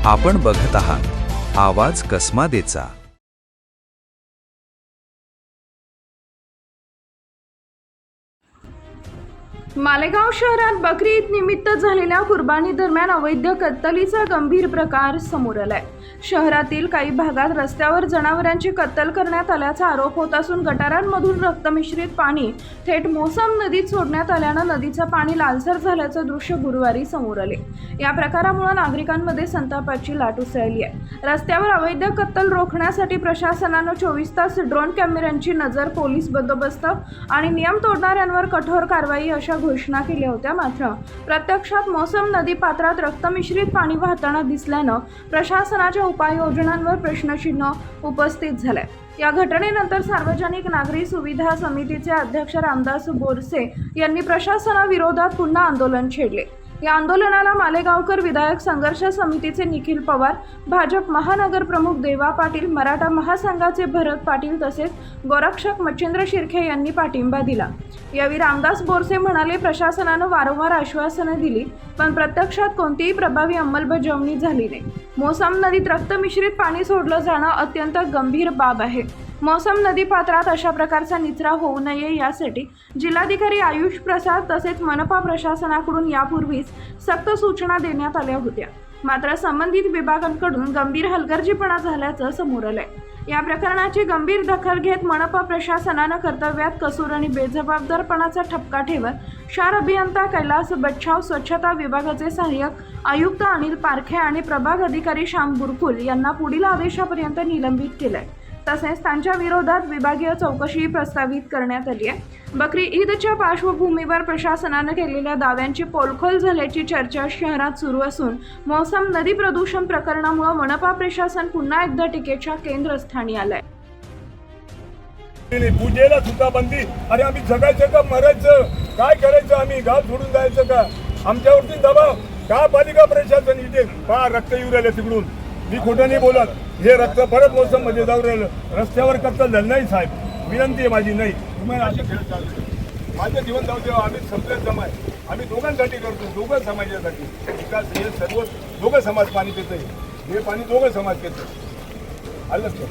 आपण बघत आहात आवाज कसमादेचा। मालेगाव शहरात बकरी ईद निमित्त झालेल्या कुर्बानी दरम्यान अवैध कत्तलीचा गंभीर प्रकार समोर आलाय। शहरातील काही भागात रस्त्यावर जनावरांची कत्तल करण्यात आल्याचा आरोप होत असून गटारांमधून रक्तमिश्रित पाणी थेट मोसम नदीत सोडण्यात आल्यानं नदीचं पाणी लालसर झाल्याचं दृश्य गुरुवारी समोर आले। या प्रकारामुळे नागरिकांमध्ये संतापाची लाट उसळली आहे। रस्त्यावर अवैध कत्तल रोखण्यासाठी प्रशासनानं 24 तास ड्रोन कॅमेऱ्यांची नजर, पोलीस बंदोबस्त आणि नियम तोडणाऱ्यांवर कठोर कारवाई अशा घोषणा केल्या होत्या। मात्र प्रत्यक्षात मोसम नदी पात्रात रक्तमिश्रित पाणी वाहताना दिसल्यानं प्रशासनाच्या उपाययोजनांवर प्रश्नचिन्ह उपस्थित झाले। या घटनेनंतर सार्वजनिक नागरी सुविधा समितीचे अध्यक्ष रामदास बोरसे यांनी प्रशासनाविरोधात पुन्हा आंदोलन छेडले। या आंदोलनाला मालेगावकर विधायक संघर्ष समितीचे निखिल पवार, भाजप महानगर प्रमुख देवा पाटील, मराठा महासंघाचे भरत पाटील तसेच गोरक्षक मच्छिंद्र शिर्के यांनी पाठिंबा दिला। यावेळी रामदास बोरसे म्हणाले, प्रशासनानं वारंवार आश्वासने दिली पण प्रत्यक्षात कोणतीही प्रभावी अंमलबजावणी झाली नाही। मोसम नदीत रक्तमिश्रित पाणी सोडलं जाणं अत्यंत गंभीर बाब आहे। मोसम नदी पात्रात अशा प्रकारचा निचरा होऊ नये यासाठी जिल्हाधिकारी आयुष प्रसाद तसेच मनपा प्रशासनाकडून यापूर्वीच सक्त सूचना देण्यात आल्या होत्या। मात्र संबंधित विभागांकडून गंभीर हलगर्जीपणा झाल्याचं समोर आलंय। या प्रकरणाची गंभीर दखल घेत मनपा प्रशासनानं कर्तव्यात कसूर आणि बेजबाबदारपणाचा ठपका ठेवत क्षार अभियंता कैलास बच्छाव, स्वच्छता विभागाचे सहाय्यक आयुक्त अनिल पारखे आणि प्रभाग अधिकारी श्याम बुरकुल यांना पुढील आदेशापर्यंत निलंबित केलंय। तसेच त्यांच्या विरोधात विभागीय चौकशी प्रस्तावित करण्यात आली आहे। बकरी ईदच्या पार्श्वभूमीवर प्रशासनानं केलेल्या दाव्यांची पोलखोल झाल्याची चर्चा शहरात सुरू असून मोसम नदी प्रदूषण प्रकरणामुळे मनपा प्रशासन पुन्हा एकदा टीकेच्या केंद्रस्थानी आलंय। पूजेला सुद्धा बंदी। अरे आम्ही जगायचं का मरायचं, काय करायचं, आम्ही गाव सोडून जायचं का? आमच्यावरती दबाव का? पालिका प्रशासन इथे पहा रक्त येऊ राहिलं तिकडून। मी खोटं नाही बोलत, हे रक्त परत मोसम मध्ये जाऊ राहिलं। रस्त्यावर कत्तल झालं नाही साहेब, विनंती आहे माझी। नाही तुम्ही असे खेळ चालू, माझं जीवन जाऊ देवा। आम्ही सगळे समाज, आम्ही दोघांसाठी करतो, दोघं समाजासाठी विकास। हे सर्व दोघं समाज पाणी पितंय, हे पाणी दोघं समाज पितंय। आलंच का?